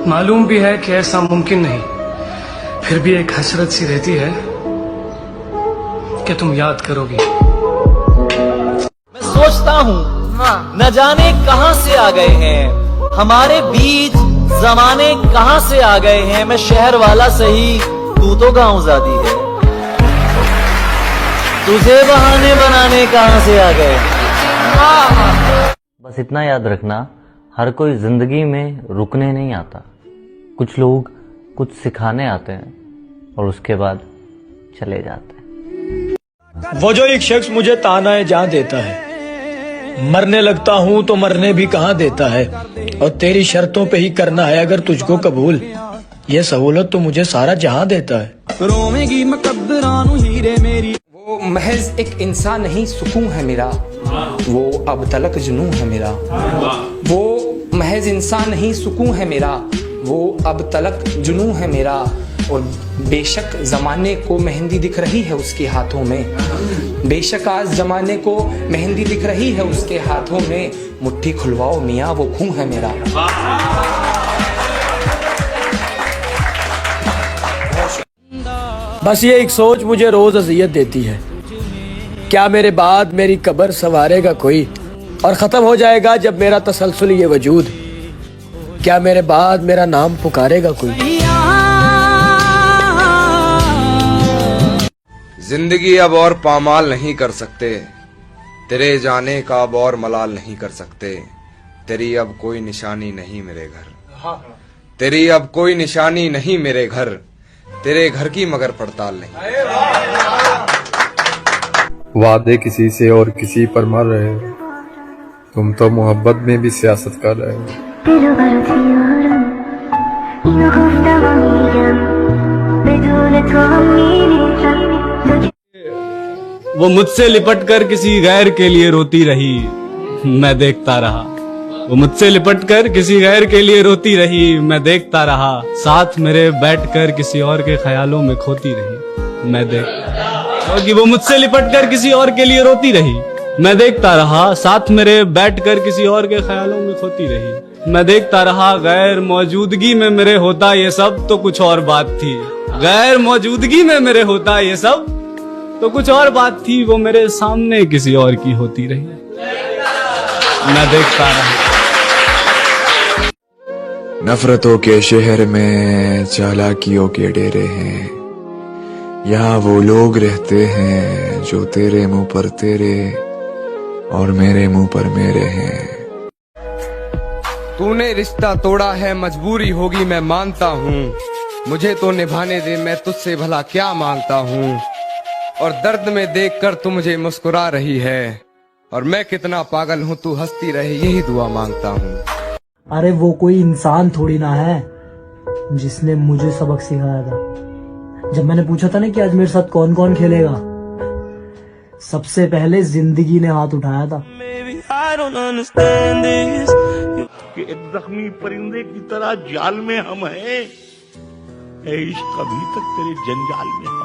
मालूम भी है कि ऐसा मुमकिन नहीं, फिर भी एक हसरत सी रहती है कि तुम याद करोगी। मैं सोचता हूँ न जाने कहां से आ गए हैं हमारे बीच, जमाने कहां से आ गए हैं। मैं शहर वाला सही, तू तो गाँव ज़ादी है। तुझे बहाने बनाने कहां से आ गए। बस इतना याद रखना, हर कोई जिंदगी में रुकने नहीं आता। कुछ लोग कुछ सिखाने आते हैं और उसके बाद चले जाते हैं। वो जो एक शख्स मुझे ताना जान देता है, मरने लगता हूँ तो मरने भी कहाँ देता है, और तेरी शर्तों पे ही करना है अगर तुझको कबूल, ये सहूलत तो मुझे सारा जहां देता है। रोवेगी मकद्दरानू हीरे मेरी। वो महज एक इंसान नहीं सुकून है मेरा, वो अब तलक जुनून है मेरा। वो महज इंसान नहीं सुकून है मेरा, वो अब तलक जुनून है मेरा। और बेशक जमाने को मेहंदी दिख रही है उसके हाथों में, बेशक आज जमाने को मेहंदी दिख रही है उसके हाथों में। मुट्ठी खुलवाओ मियाँ वो खून है मेरा। बस ये एक सोच मुझे रोज अजियत देती है, क्या मेरे बाद मेरी कब्र संवारेगा कोई, और खत्म हो जाएगा जब मेरा तसलसल ये वजूद, क्या मेरे बाद मेरा नाम पुकारेगा कोई। जिंदगी अब और पामाल नहीं कर सकते, तेरे जाने का अब और मलाल नहीं कर सकते। तेरी अब कोई निशानी नहीं मेरे घर, तेरी अब कोई निशानी नहीं मेरे घर, तेरे घर की मगर पड़ताल नहीं। वादे किसी से और किसी पर मर रहे हो, तुम तो मोहब्बत में भी सियासत कर रहे हो। वो मुझसे लिपटकर किसी गैर के लिए रोती रही, मैं देखता रहा। वो मुझसे लिपटकर किसी गैर के लिए रोती रही, मैं देखता रहा। साथ मेरे बैठकर किसी और के ख्यालों में खोती रही, मैं क्योंकि वो मुझसे लिपटकर किसी और के लिए रोती रही, मैं देखता रहा। साथ मेरे बैठकर किसी और के ख्यालों में खोती रही, मैं देखता रहा। गैर मौजूदगी में मेरे होता ये सब तो कुछ और बात थी, गैर मौजूदगी में मेरे होता ये सब तो कुछ और बात थी। वो मेरे सामने किसी और की होती रही, मैं देखता रहा। नफरतों के शहर में चालाकियों के डेरे हैं, यहाँ वो लोग रहते हैं जो तेरे मुंह पर तेरे और मेरे मुंह पर मेरे हैं। तूने रिश्ता तोड़ा है मजबूरी होगी मैं मानता हूँ, मुझे तो निभाने दे मैं तुझसे भला क्या मांगता हूँ। और दर्द में देखकर तू मुझे मुस्कुरा रही है, और मैं कितना पागल हूँ तू हंसती रहे यही दुआ मांगता हूँ। अरे वो कोई इंसान थोड़ी ना है जिसने मुझे सबक सिखाया था। जब मैंने पूछा था ना कि आज मेरे साथ कौन कौन खेलेगा, सबसे पहले जिंदगी ने हाथ उठाया था। एक जख्मी परिंदे की तरह जाल में हम हैं, इश्क अभी तक तेरे जंजाल में हम,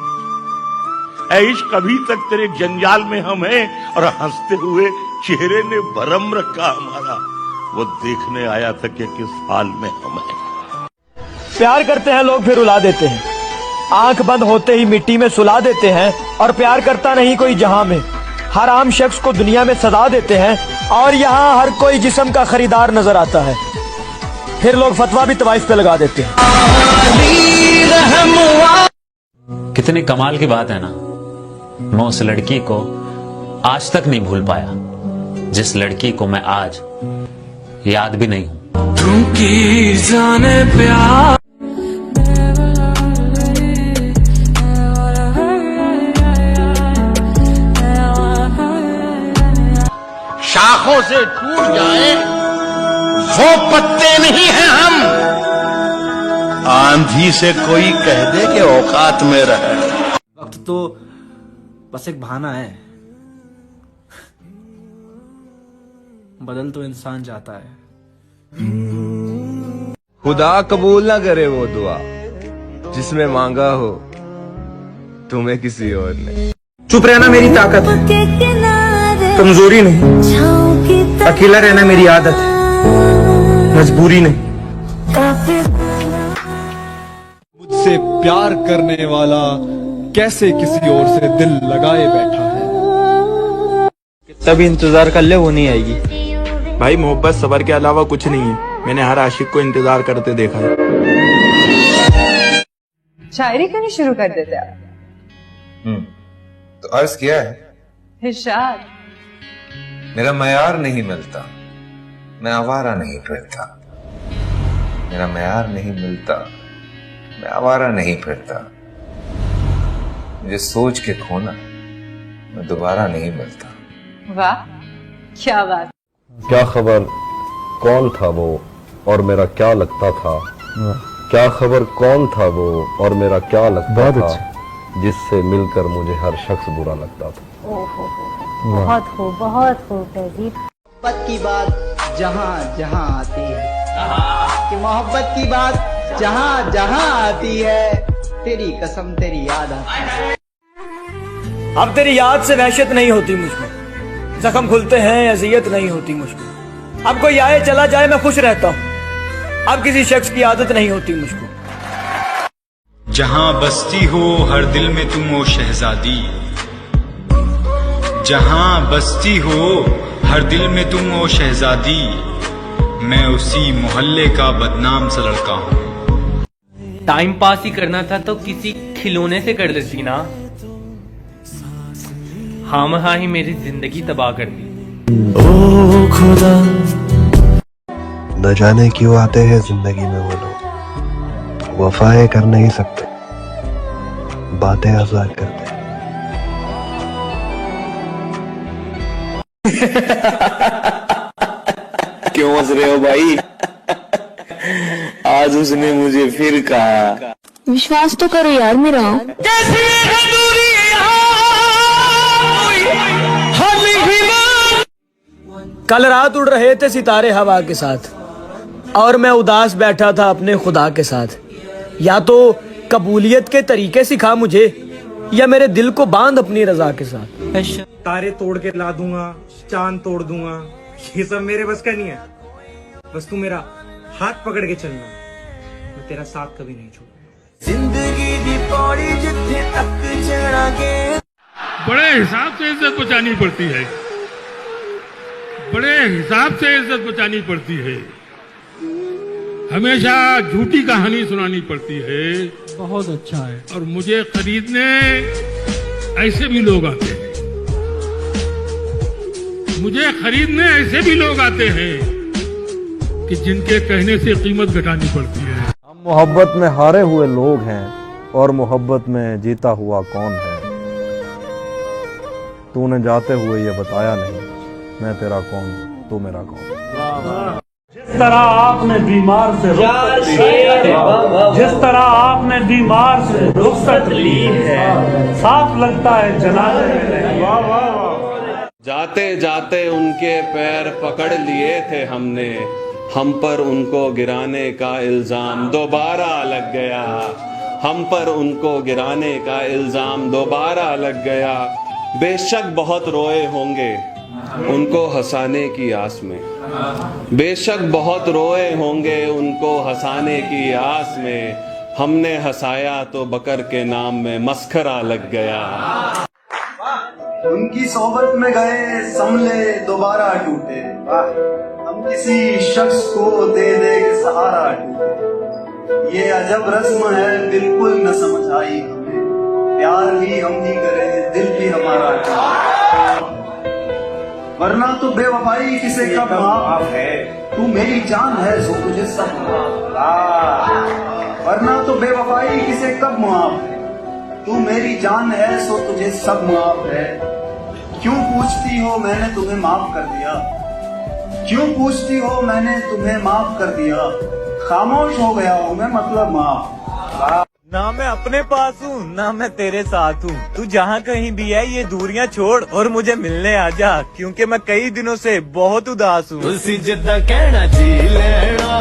इश्क अभी तक तेरे जंजाल में हम हैं। और हंसते हुए चेहरे ने भरम रखा हमारा, वो देखने आया था कि किस हाल में हम हैं। प्यार करते हैं लोग फिर रुला देते हैं, आंख बंद होते ही मिट्टी में सुला देते हैं। और प्यार करता नहीं कोई जहां में, हर आम शख्स को दुनिया में सजा देते हैं। और यहाँ हर कोई जिस्म का खरीदार नजर आता है, फिर लोग फतवा भी तवाइफ पे लगा देते हैं। कितनी कमाल की बात है ना, मैं उस लड़की को आज तक नहीं भूल पाया जिस लड़की को मैं आज याद भी नहीं हूं। क्योंकि जाने प्यार शाखों से टूट जाए वो पत्ते नहीं हैं हम, आंधी से कोई कह दे कि औकात में रहे। वक्त तो बस एक बहाना है, बदल तो इंसान जाता है। खुदा कबूल ना करे वो दुआ जिसमें मांगा हो तुम्हें किसी और ने। चुप रहना मेरी ताकत है, कमजोरी नहीं। अकेला रहना मेरी आदत है, मजबूरी नहीं। मुझसे प्यार करने वाला कैसे किसी और से दिल लगाए बैठा है। तभी इंतजार कर ले, वो नहीं आएगी। भाई मोहब्बत सबर के अलावा कुछ नहीं है। मैंने हर आशिक को इंतजार करते देखा है। शायरी करनी शुरू कर देते आप। तो अर्ज किया है, इरशाद। मेरा मयार नहीं मिलता, मैं आवारा नहीं फिरता। मेरा मयार नहीं मिलता, मैं आवारा नहीं फिरता। मुझे सोच के खोना, मैं दोबारा नहीं मिलता। वाह, क्या बात। क्या खबर कौन था वो और मेरा क्या लगता था। क्या खबर कौन था वो और मेरा क्या लगता था, जिससे मिलकर मुझे हर शख्स बुरा लगता था। बहुत खूब तहजीब। मोहब्बत की बात जहाँ जहाँ आती है, कि मोहब्बत की बात जहाँ जहाँ आती है, तेरी कसम तेरी याद आती है। अब तेरी याद से वहशत नहीं होती मुझको, जख्म खुलते हैं, अजियत नहीं होती मुझको। अब कोई आए चला जाए मैं खुश रहता हूँ, अब किसी शख्स की आदत नहीं होती मुझको। जहां बसती हो हर दिल में तुम हो शहजादी, जहां बसती हो हर दिल में तुम हो शहजादी, मैं उसी मोहल्ले का बदनाम सा लड़का हूँ। टाइम पास ही करना था तो किसी खिलौने से कर देती ना, हाँ ही मेरी जिंदगी तबाह कर दी। ओ खुदा, न जाने क्यों आते हैं जिंदगी में वो लोग, वफाएं कर नहीं सकते, बातें आजाद करते। क्यों हंस रहे हो भाई? आज उसने मुझे फिर कहा। विश्वास तो करो यार मेरा। कल रात उड़ रहे थे सितारे हवा के साथ, और मैं उदास बैठा था अपने खुदा के साथ। या तो कबूलियत के तरीके सिखा मुझे, या मेरे दिल को बांध अपनी रजा के साथ। तारे तोड़ के ला दूंगा, चांद तोड़ दूंगा, ये सब मेरे बस का नहीं है। बस तू मेरा हाथ पकड़ के चलना, मैं तेरा साथ कभी नहीं छोड़ूंगा। जिंदगी दी पौड़ी जिथे तक चढ़ांगे। बड़े हिसाब से इज्जत बचानी पड़ती है, बड़े हिसाब से इज्जत बचानी पड़ती है। हमेशा झूठी कहानी सुनानी पड़ती है। बहुत अच्छा है। और मुझे खरीदने ऐसे भी लोग आते हैं, मुझे खरीदने ऐसे भी लोग आते हैं कि जिनके कहने से कीमत घटानी पड़ती है। हम मोहब्बत में हारे हुए लोग हैं, और मोहब्बत में जीता हुआ कौन है। तूने जाते हुए ये बताया नहीं, मैं तेरा कौन, तू मेरा कौन। जिस तरह आपने बीमार से रुखसत ली है, जिस तरह आपने बीमार से रुखसत ली है, साफ लगता है जनाजे में। वाह वाह वाह। जाते जाते उनके पैर पकड़ लिए थे हमने, हम पर उनको गिराने का इल्जाम दोबारा लग गया। हम पर उनको गिराने का इल्जाम दोबारा लग गया। बेशक बहुत रोए होंगे उनको हंसाने की आस में, बेशक बहुत रोए होंगे उनको हंसाने की आस में। हमने हंसाया तो बकर के नाम में मस्खरा लग गया। उनकी सोबत में गए संभले दोबारा टूटे, हम किसी शख्स को दे दे के सहारा टूटे। ये अजब रस्म है बिल्कुल न समझ आई हमें, प्यार भी हम ही करें दिल भी हमारा टूटे। वरना तो बेवफाई किसे कब माफ है, तू मेरी जान है सो तुझे सब माफ। वरना तो बेवफाई किसे कब माफ है, तू मेरी जान है सो तुझे सब माफ है। क्यों पूछती हो मैंने तुम्हें माफ कर दिया, क्यों पूछती हो मैंने तुम्हें माफ कर दिया। खामोश हो गया हूँ मैं मतलब माफ। ना मैं अपने पास हूँ ना मैं तेरे साथ हूँ, तू जहाँ कहीं भी है ये दूरियां छोड़ और मुझे मिलने आ जा, क्योंकि मैं कई दिनों से बहुत उदास हूँ। तुसी जिद्दां कहना जी लेना।